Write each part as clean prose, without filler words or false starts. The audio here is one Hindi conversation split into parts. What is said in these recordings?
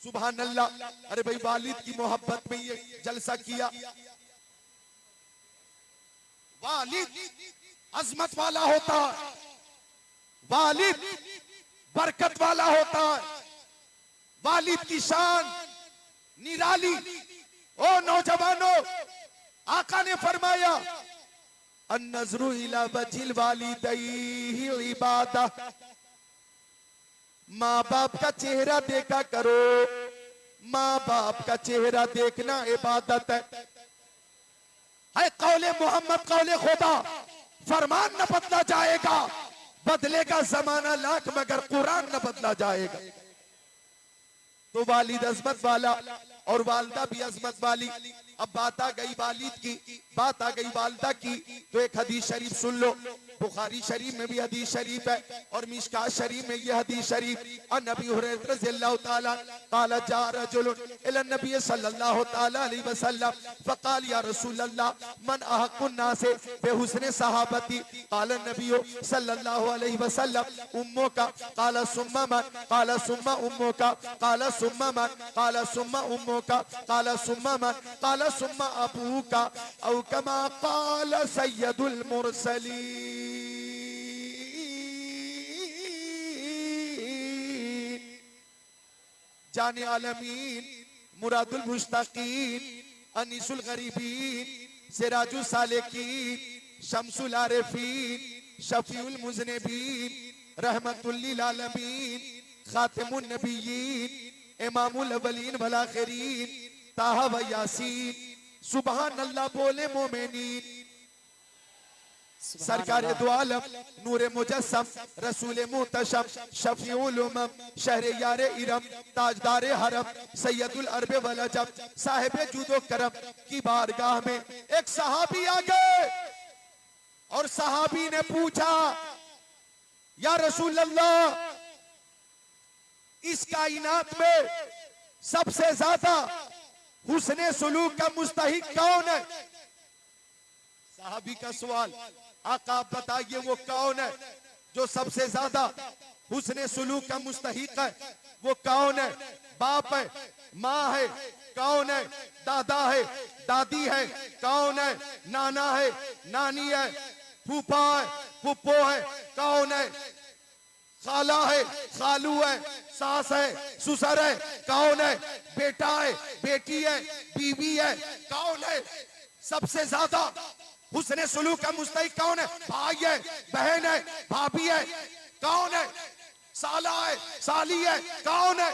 सुभान अल्लाह। अरे भाई वालिद की मोहब्बत में ये जलसा किया। वालिद अजमत वाला होता है, वालिद बरकत वाला होता है, वालिद की शान निराली। ओ नौजवानों, आका ने फरमाया अन्नज़्रु इला वजिल वालिदैहि इबादह, माँ बाप का चेहरा देखा करो, माँ बाप का चेहरा देखना इबादत है। कौले मोहम्मद कौले खुदा, फरमान न बदला जाएगा, बदलेगा जमाना लाख मगर कुरान न बदला जाएगा। तो वालिद अजमत वाला और वालदा भी अजमत वाली। अब बात आ गई वालिद की, बात आ गई वालदा की, तो एक हदीस शरीफ सुन लो। बुखारी शरीफ में भी हदीस शरीफ है और मिशकात शरीफ में यह हदीस शरीफ। अन नबी हुरैरा रज़ियल्लाहु ताला क़ाल जा रजुलुन इला नबी सल्लल्लाहु ताला अलैहि वसल्लम फ़क़ाल या रसूलल्लाह मन अहक़्क़ुन नासे बिहुस्नि सहाबती, क़ाल नबी सल्लल्लाहु अलैहि वसल्लम उम्मुका, क़ाल सुम्मा मन, क़ाल सुम्मा उम्मुका, क़ाल सुम्मा मन, क़ाल सुम्मा उम्मुका, क़ाल सुम्मा मन, क़ाल सुम्मा अबूका औ कमा क़ाल सय्यदुल मुरसलीन। जाने आलमीन, मुरादुल मुश्ताकीन, अनीसुल गरीबीन, सिराजुल सालिकीन, शम्सुल आरिफीन, शफीउल मुज़निबीन, रहमतुल लिल आलमीन, खातिमुन नबिय्यीन, इमामुल अव्वलीन वल आखिरीन, ताहा व यासीन। सुभान अल्लाह बोले मोमिनीन। सरकार दो आलम, नूरे मुजस्सम, रसूल मुतशम, शफीउल उमम, शहरे यारे इरम, ताजदारे हरम, सैयदुल अरब वल अजम, साहिब जूदो करम की बारगाह में एक सहाबी आ गए और सहाबी ने पूछा या रसूल अल्लाह, इस कायनात में सबसे ज्यादा हुस्ने सुलूक का मुस्तहिक कौन है? सहाबी का सवाल, आका आप बताइए वो कौन है जो सबसे ज्यादा हुस्ने सुलूक का मुस्तहिक है? वो कौन है? बाप है, माँ है, कौन है? दादा है, दादी है, कौन है? नाना है, नानी है, फूफा है, फुप्पो है, कौन है? खाला है, खालू है, सास है, ससुर है, कौन है? बेटा है, बेटी है, बीवी है, कौन है? सबसे ज्यादा हुस्ने सुलूक का मुस्तहिक कौन है? भाई है, बहन है, भाभी है, कौन है? साला है, साली है, कौन है?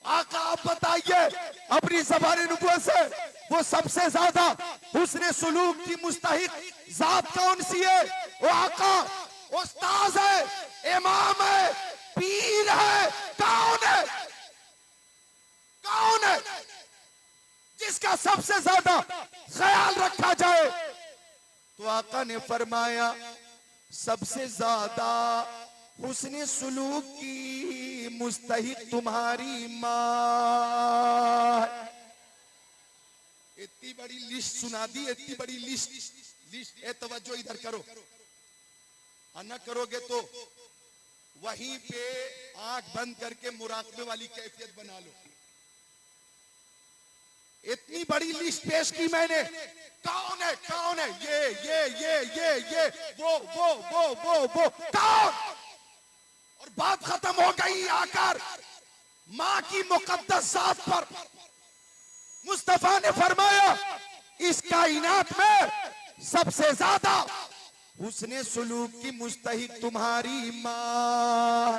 आका आप बताइए अपनी ज़बान नबुव्वत से वो सबसे ज्यादा हुस्ने सुलूक की मुस्तहिक जात कौन सी है? वो आका उस्ताद है, इमाम है, पीर है, कौन है? कौन है जिसका सबसे ज्यादा ख्याल रखा जाए? तो आका ने फरमाया सबसे ज्यादा हुस्ने सुलूक की मुस्तहिक तुम्हारी माँ। इतनी बड़ी लिस्ट सुना दी, इतनी बड़ी लिस्ट। ए तवज्जो इधर करो, न करोगे तो वहीं पे आंख बंद करके मुराकबे वाली कैफियत बना लो। इतनी बड़ी लिस्ट पेश की मैंने, कौन है? कौन है? ये वो कौन? और बात खत्म हो गई आकर मां की मुकद्दस जात पर। मुस्तफा ने फरमाया इस कायनात में सबसे ज्यादा हुस्ने सुलूक की मुस्तहिक तुम्हारी मां।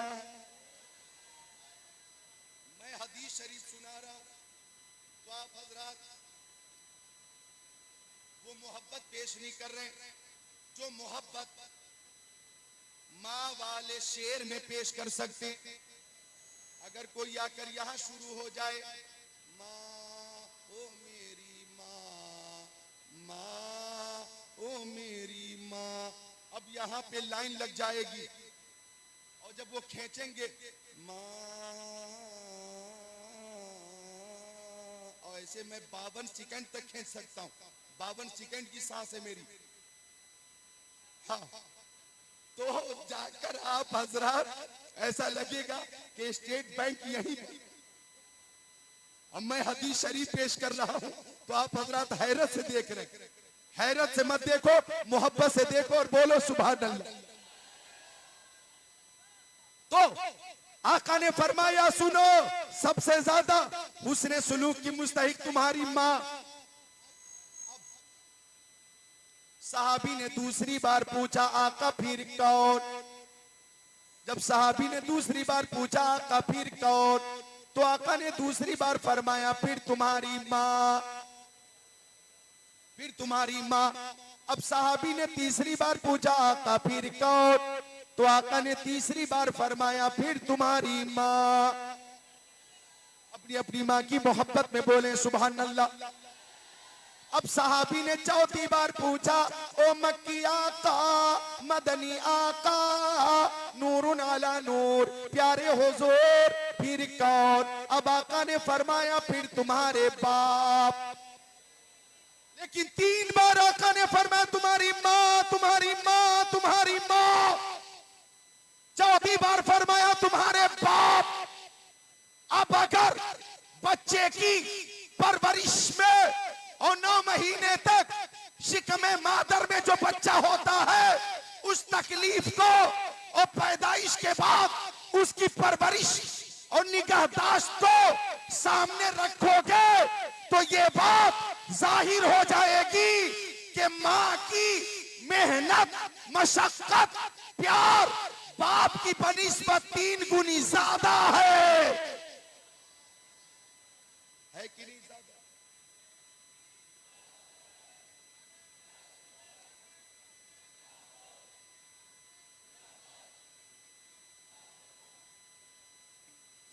मैं हदीस शरीफ सुना रहा हूं तो आप हजरात वो मोहब्बत पेश नहीं कर रहे जो मोहब्बत माँ वाले शेर में पेश कर सकते। अगर कोई आकर यहां शुरू हो जाए, माँ ओ मेरी माँ, माँ ओ मेरी माँ, अब यहाँ पे लाइन लग जाएगी और जब वो खींचेंगे माँ, और ऐसे मैं 52 सेकंड तक खींच सकता हूँ। 52 सेकंड की सांस है मेरी। हाँ, तो जाकर आप हजरात ऐसा लगेगा कि स्टेट बैंक यहीं अब मैं हदीस शरीफ पेश कर रहा हूं तो आप हजरत हैरत से देख रहे हैं। हैरत से मत देखो, मोहब्बत से देखो और बोलो सुभान अल्लाह। तो आका ने फरमाया सुनो, सबसे ज्यादा हुस्ने सुलूक की मुस्तहिक तुम्हारी माँ। सहाबी ने दूसरी बार पूछा आका फिर कौन? जब सहाबी ने दूसरी बार पूछा आका फिर कौन, तो आका ने दूसरी बार फरमाया फिर तुम्हारी माँ, फिर तुम्हारी माँ। अब सहाबी ने तीसरी बार पूछा आका फिर कौन, तो आका ने तीसरी बार फरमाया फिर तुम्हारी माँ। अपनी अपनी माँ की मोहब्बत में बोले सुभान अल्लाह। अब सहाबी ने चौथी बार पूछा ओ मक्की आका, मदनी आका, नूरुन अला नूर, प्यारे हुजूर फिर कौन? अब आका ने फरमाया फिर तुम्हारे बाप। लेकिन 3 बार आका ने फरमाया तुम्हारी माँ, तुम्हारी माँ, तुम्हारी माँ। चौथी बार फरमाया तुम्हारे बाप। अब अगर बच्चे की परवरिश में और 9 महीने तक शिकमे मादर में जो बच्चा होता है, उस तकलीफ को और पैदाइश के बाद उसकी परवरिश और निगाहदाश्त को सामने रखोगे तो ये बात जाहिर हो जाएगी कि माँ की मेहनत, मशक्कत, प्यार बाप की बनिस्बत 3 गुनी ज्यादा है कि नहीं?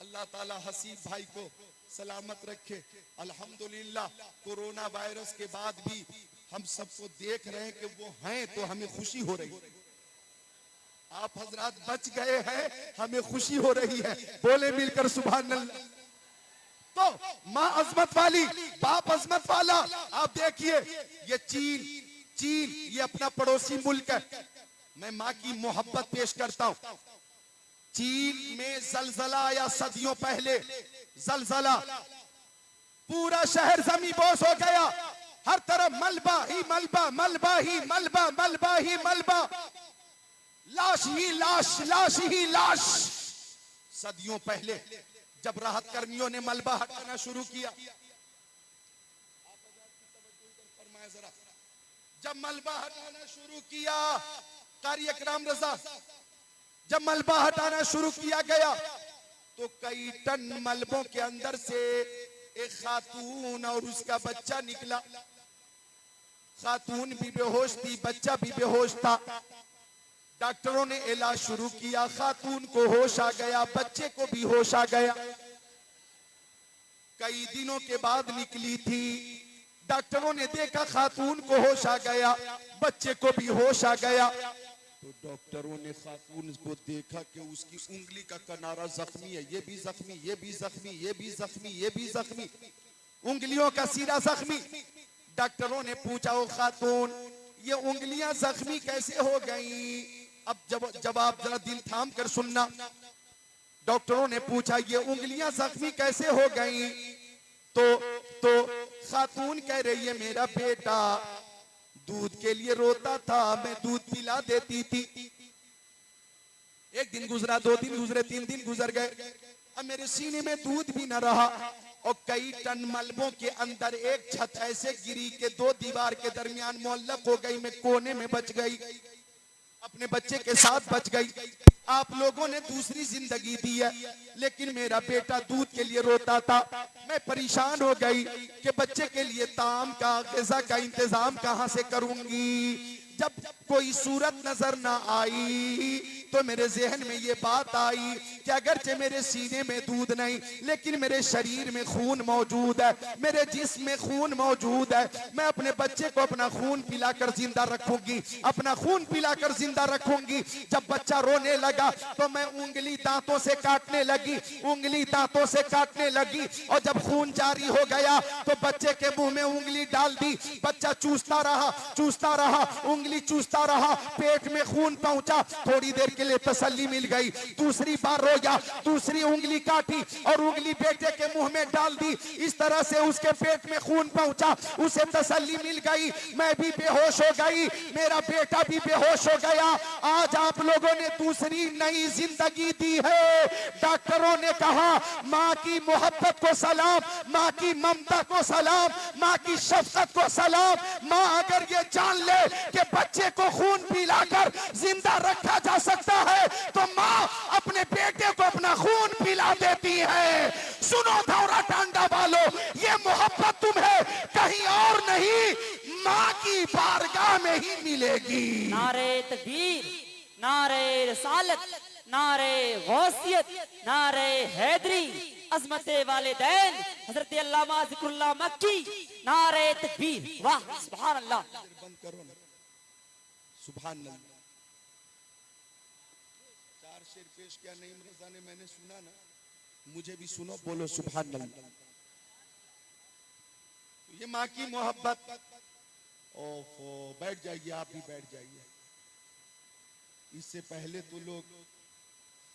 अल्लाह ताला हसीब भाई को सलामत रखे। अल्हम्दुलिल्लाह कोरोना वायरस के बाद भी हम सबको देख रहे हैं कि वो हैं, तो हमें खुशी हो रही है। आप हजरात बच गए हैं, हमें खुशी हो रही है। बोले मिलकर सुभान अल्लाह। तो माँ अजमत वाली, बाप अजमत वाला। आप देखिए ये चीन ये अपना पड़ोसी मुल्क है। मैं माँ की मोहब्बत पेश करता हूँ। चीन में जलजला आया सदियों पहले, जलजला, पूरा शहर जमींदोज हो गया। हर तरफ मलबा ही मलबा, मलबा ही मलबा, मलबा ही मलबा, लाश ही लाश, लाश ही लाश। सदियों पहले जब राहत कर्मियों ने मलबा हटाना शुरू किया, जब मलबा हटाना शुरू किया, कारी इकराम रजा, जब मलबा हटाना शुरू किया गया तो कई टन मलबों के अंदर से एक खातून और उसका बच्चा निकला। खातून भी बेहोश थी, बच्चा भी बेहोश था। डॉक्टरों ने इलाज शुरू किया, खातून को होश आ गया, बच्चे को भी होश आ गया। कई दिनों के बाद निकली थी। डॉक्टरों ने देखा खातून को होश आ गया, बच्चे को भी होश आ गया। तो डॉक्टरों ने खातून को देखा कि उसकी उंगली का किनारा जख्मी है, ये भी जख्मी, ये भी जख्मी, ये भी जख्मी, ये भी जख्मी, उंगलियों का सिरा जख्मी। डॉक्टरों ने पूछा ओ खातून ये उंगलियां जख्मी कैसे हो गई? अब जवाब जरा दिल थाम कर सुनना। डॉक्टरों ने पूछा ये उंगलियां जख्मी कैसे हो गई? तो खातून कह रही है मेरा बेटा दूध के लिए रोता था, मैं दूध पिला देती थी। एक दिन गुजरा, 2 दिन गुजरे, 3 दिन गुजर गए, अब मेरे सीने में दूध भी न रहा और कई टन मलबों के अंदर एक छत ऐसे गिरी कि 2 दीवार के दरमियान मुअल्लक हो गई। मैं कोने में बच गई, अपने बच्चे के साथ बच गई। आप लोगों ने दूसरी जिंदगी दी है, लेकिन मेरा बेटा दूध के लिए रोता था। मैं परेशान हो गई कि बच्चे के लिए ताम का, ग़िज़ा का इंतजाम कहां से करूंगी। जब कोई सूरत नजर ना आई तो मेरे जहन में ये बात आई कि अगरचे मेरे सीने में दूध नहीं, लेकिन मेरे शरीर में खून मौजूद है, मेरे जिस्म में खून मौजूद है। मैं अपने बच्चे को अपना खून पिलाकर जिंदा रखूंगी, अपना खून पिलाकर जिंदा रखूंगी। जब बच्चा रोने लगा तो मैं उंगली दांतों से काटने लगी, उंगली दांतों से काटने लगी, और जब खून जारी हो गया तो बच्चे के मुंह में उंगली डाल दी। बच्चा चूसता रहा, उंगली चूसता रहा, पेट में खून पहुंचा। थोड़ी देर के लिए तसल्ली मिल गई। दूसरी बार रोया, दूसरी उंगली काटी और उंगली बेटे के मुंह में डाल दी। इस तरह से उसके पेट में खून पहुंचा, उसे तसल्ली मिल गई। मैं भी बेहोश हो गई, मेरा बेटा भी बेहोश हो गया। आज आप लोगों ने दूसरी नई जिंदगी दी है। डॉक्टरों ने कहा माँ की मोहब्बत को सलाम, माँ की ममता को सलाम, माँ की शफकत को सलाम। माँ अगर ये जान ले कि बच्चे को खून पिलाकर जिंदा रखा जा सकता है तो माँ अपने बेटे को अपना खून पिला देती है। सुनो धौरा टांडा वालों, ये मोहब्बत तुम्हें कहीं और नहीं, माँ की बारगाह में ही मिलेगी। नारे तकबीर, नारे रसालत, नारे गौसियत, नारे हैदरी, अज़मते वालिदैन, हज़रत अल्लामा ज़िक्रुल्लाह मक्की, नारे तकबीर। वाह सुभान अल्लाह। बंद करो ना, सुभान अल्लाह। चार शेर पेश किया नईम रज़ा ने, मैंने सुना ना, मुझे भी सुनो, बोलो सुभान अल्लाह। ये माँ की मोहब्बत। ओफो, बैठ जाइए, आप भी बैठ जाइए। इससे पहले तो लोग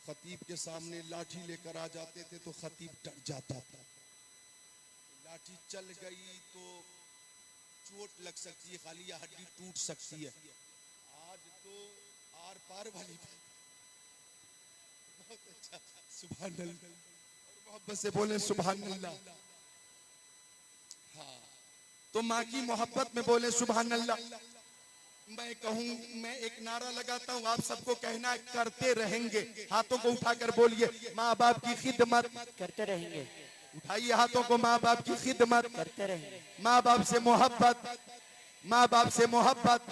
खतीब के सामने लाठी लेकर आ जाते थे तो खतीब डर जाता था। लाठी चल गई तो चोट लग सकती है, खाली या हड्डी टूट सकती है। आज तो आर पार वाली बात। बहुत अच्छा, सुभान अल्लाह। और मोहब्बत से बोले सुभान अल्लाह। हाँ, तो माँ की मोहब्बत में बोले सुभान अल्लाह। मैं कहूँ, मैं एक नारा लगाता हूँ, आप सबको कहना है, करते रहेंगे। हाथों को उठाकर बोलिए, माँ बाप की खिदमत करते रहेंगे। उठाइए हाथों को, माँ बाप की खिदमत करते रहेंगे। माँ बाप से मोहब्बत, माँ बाप से मोहब्बत।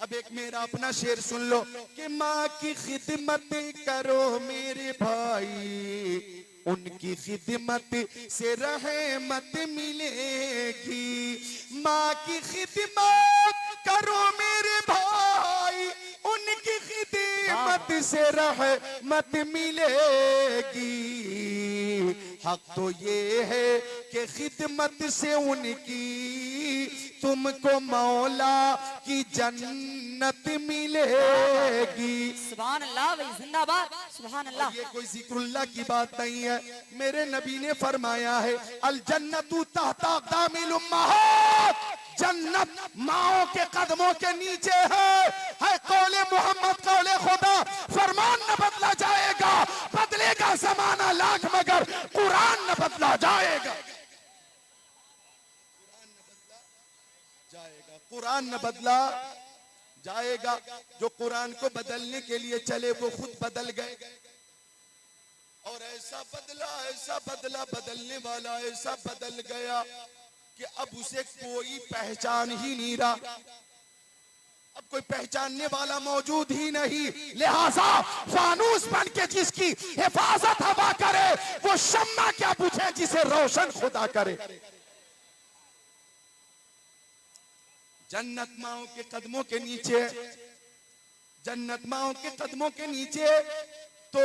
अब एक मेरा अपना शेर सुन लो कि माँ की खिदमत करो मेरे भाई, उनकी खिदमत से रहमत मिलेगी। माँ की खिदमत करो मेरे भाई, उनकी खिदमत से रहमत मिलेगी। हक तो ये है कि खिदमत से उनकी तुमको मौला की जन्नत मिलेगी। सुभान अल्लाह भाई, जिंदाबाद, सुभान अल्लाह। ये कोई जिक्रुल्लाह की बात नहीं है, मेरे नबी ने फरमाया है, अल जन्नतु तहता अक़दामिल उम्महात, जन्नत माओ के कदमों के नीचे है कौले मोहम्मद, कौले खुदा। फरमान न बदला जाएगा, बदलेगा ज़माना लाख मगर कुरान न बदला जाएगा। कुरान न बदला जाएगा। जो कुरान को बदलने के लिए चले वो खुद बदल गए। और ऐसा बदला बदलने वाला ऐसा बदल गया कि अब उसे कोई पहचान ही नहीं रहा। अब कोई पहचानने वाला मौजूद ही नहीं। लिहाजा फानूस बन के जिसकी हिफाजत हवा करे वो शम्मा क्या बुझे जिसे रोशन खुदा करे। जन्नत माओ के कदमों के नीचे, जन्नत माओ के कदमों के नीचे तो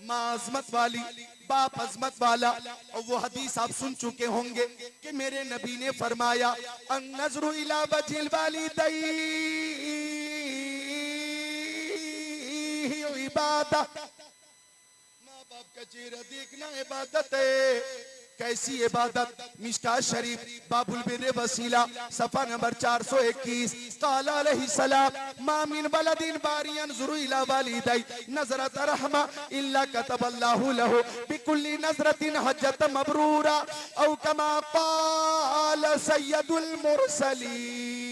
माँ अजमत वाली, बाप अजमत वाला। और वो हदीस आप सुन चुके होंगे कि मेरे नबी ने फरमाया, अन-नज़्रु इला वजिल वालिदैन इबादत, माँ बाप का चेहरा देखना इबादत है। कैसी इबादत? मिशकात शरीफ बाबुल बिर्र वसीला सफा नंबर 421। क़ाल अलैहिस्सलाम मा मिन वलदिन बारी यंज़ुरु इला वालिदै नज़रत रहमा इल्ला कतबल्लाहु लहु बिकुल्ली नज़रतिन हज्जतन मबरूरा औ कमा क़ाल सय्यदुल मुरसलीन।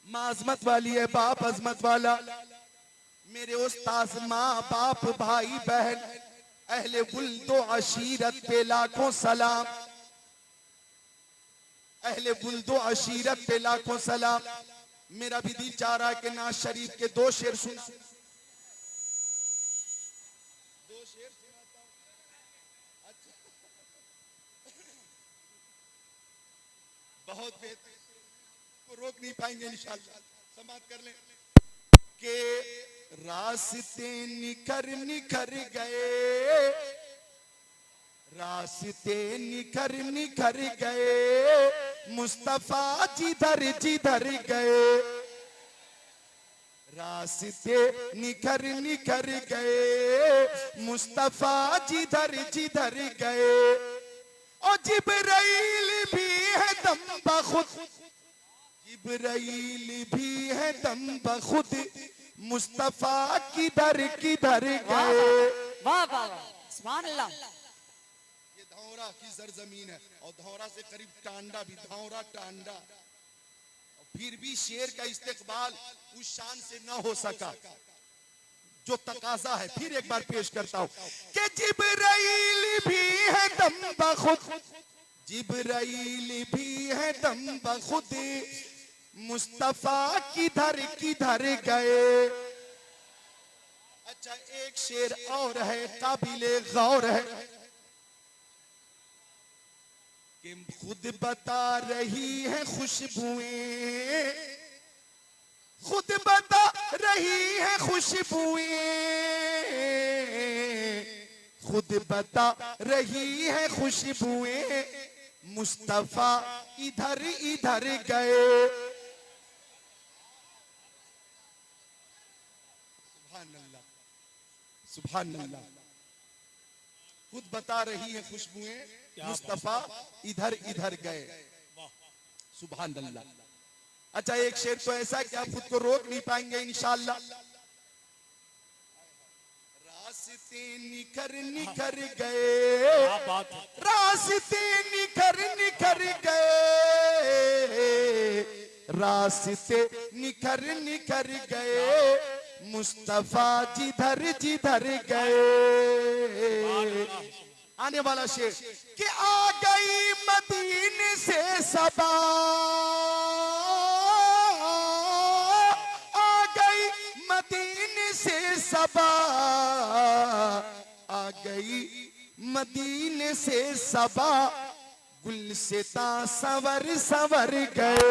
माँ अजमत वाली है, बाप अजमत वाला। मेरे उस्ताद, माँ बाप भाई बहन अहले बुल्दो अशीरत पे लाखों सलाम, अहले बुल्दो अशीरत पे लाखों सलाम। मेरा भी दिल चाह रहा है कि नाज शरीफ के दो शेर सुन, बहुत बेहतर, रोक नहीं पाएंगे इंशाअल्लाह। समाप्त कर लें के रास्ते निखर निखर गए, रास्ते निखर निखर गए मुस्तफा जिधर जिधर गए, रास्ते निखर निखर गए मुस्तफा जिधर जिधर गए। और जिब्राइल भी है दम बखुद, जिब्राइल भी है दम बखुद मुस्तफा किधर किधर गए। वाह वाह वाह, सुभान अल्लाह। ये धौरा की सरजमीन है और धौरा से करीब टांडा भी, धौरा टांडा, और फिर भी शेर का इस्तेकबाल उस शान से न हो सका जो तकाजा है। फिर एक बार पेश करता हूं कि जिब्राइल भी है दम बखुद, जिब्राइल भी है दम बखुद मुस्तफा किधर किधर गए। अच्छा, एक शेर और है काबिले गौर है कि खुद बता रही है खुशबुएं, खुद बता रही है खुशबुएं, खुद बता रही है खुशबुएं मुस्तफा इधर इधर गए। सुभान अल्लाह, सुभान अल्लाह। खुद बता रही है खुशबुएं मुस्तफा इधर इधर गए। सुभान अल्लाह। अच्छा, एक शेर तो ऐसा कि आप खुद को रोक नहीं पाएंगे इंशाअल्लाह। रास्ते निखर निखर गए, रास्ते निखर निखर गए, रास्ते निखर निखर गए मुस्तफा जिधर जिधर गए। आने वाला शेर कि आ गई मदीने से सबा, आ गई मदीने से सबा, आ गई मदीने से सबा गुलसिता सवर सवर गए।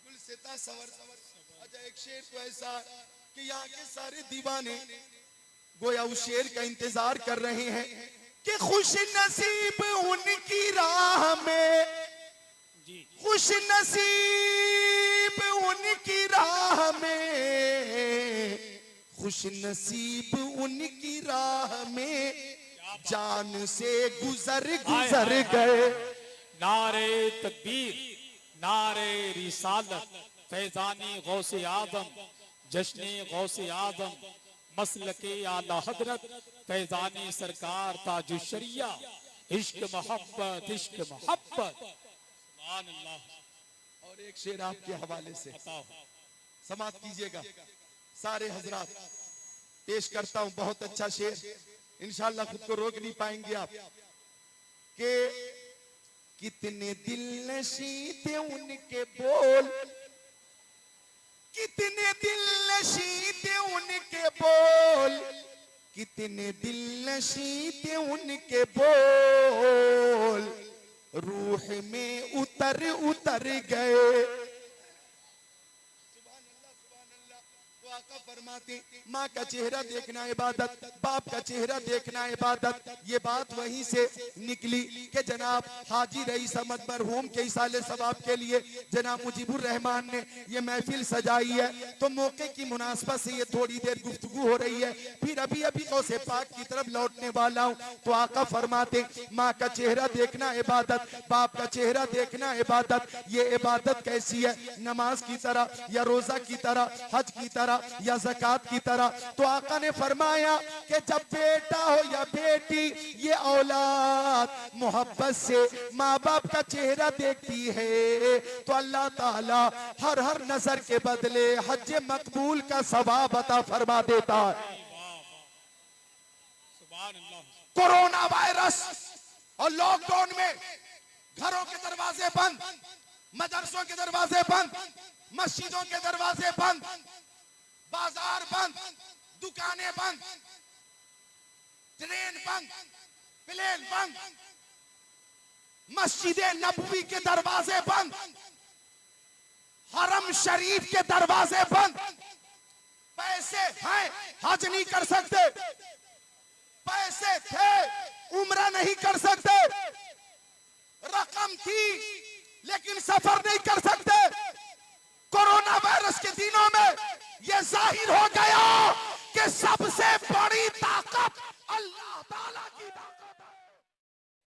गुलसिता सवर सवर। अच्छा, एक शेर तो ऐसा कि यहाँ के सारे दीवाने गोया उस शेर का इंतजार कर रहे हैं कि खुश नसीब उनकी राह में, खुश नसीब उनकी राह में, खुश नसीब उनकी राह में जान से गुजर गुजर गए। नारे तकबीर, नारे रिसालत, फैजानी गौसे आदम, जश्ने गौसे आदम, मसलके आला हजरत, फैजानी सरकार ताजुशरिया, इश्क मोहब्बत, इश्क मोहब्बत। सुभान अल्लाह। और एक शेर आपके हवाले से समाप्त कीजिएगा सारे हजरात, पेश करता हूं। बहुत अच्छा शेर, इंशाअल्लाह खुद को रोक नहीं पाएंगे आप। कि कितने दिल नशी थे उनके बोल, कितने दिल नशी थे उनके बोल, कितने दिल नशी थे उनके बोल, रूह में उतर उतर गए। आका फरमाते माँ का चेहरा देखना इबादत, बाप का चेहरा देखना इबादत। ये बात वहीं से निकली कि जनाब हाजी रईस अहमद मरहूम के इसाले सवाब के लिए जनाब मुजीबुर रहमान ने ये महफिल सजाई है। तो मौके की मुनासबत से ये थोड़ी देर गुफ्तगू हो रही है, फिर अभी अभी गौसे पाक की तरफ लौटने वाला हूँ। तो आका फरमाते माँ का चेहरा देखना इबादत, बाप का चेहरा देखना इबादत। ये इबादत कैसी है? नमाज की तरह या रोजा की तरह, हज की तरह या ज़कात की तरह। तो आका ने फरमाया कि जब बेटा हो या बेटी, ये औलाद मोहब्बत से माँ बाप का चेहरा देखती है तो अल्लाह ताला हर हर नजर के बदले हज मकबूल का सवाब अता फरमा देता है। कोरोना वायरस और लॉकडाउन में घरों के दरवाजे बंद, मदरसों के दरवाजे बंद, मस्जिदों के दरवाजे बंद, बाजार बंद, दुकानें बंद, ट्रेन बंद, प्लेन बंद, मस्जिदे नबवी के दरवाजे बंद, हरम शरीफ के दरवाजे बंद, पैसे हैं, हज नहीं कर सकते, पैसे थे, उम्रा नहीं कर सकते, रकम थी लेकिन सफर नहीं कर सकते। कोरोना वायरस के दिनों में यह जाहिर हो गया कि सबसे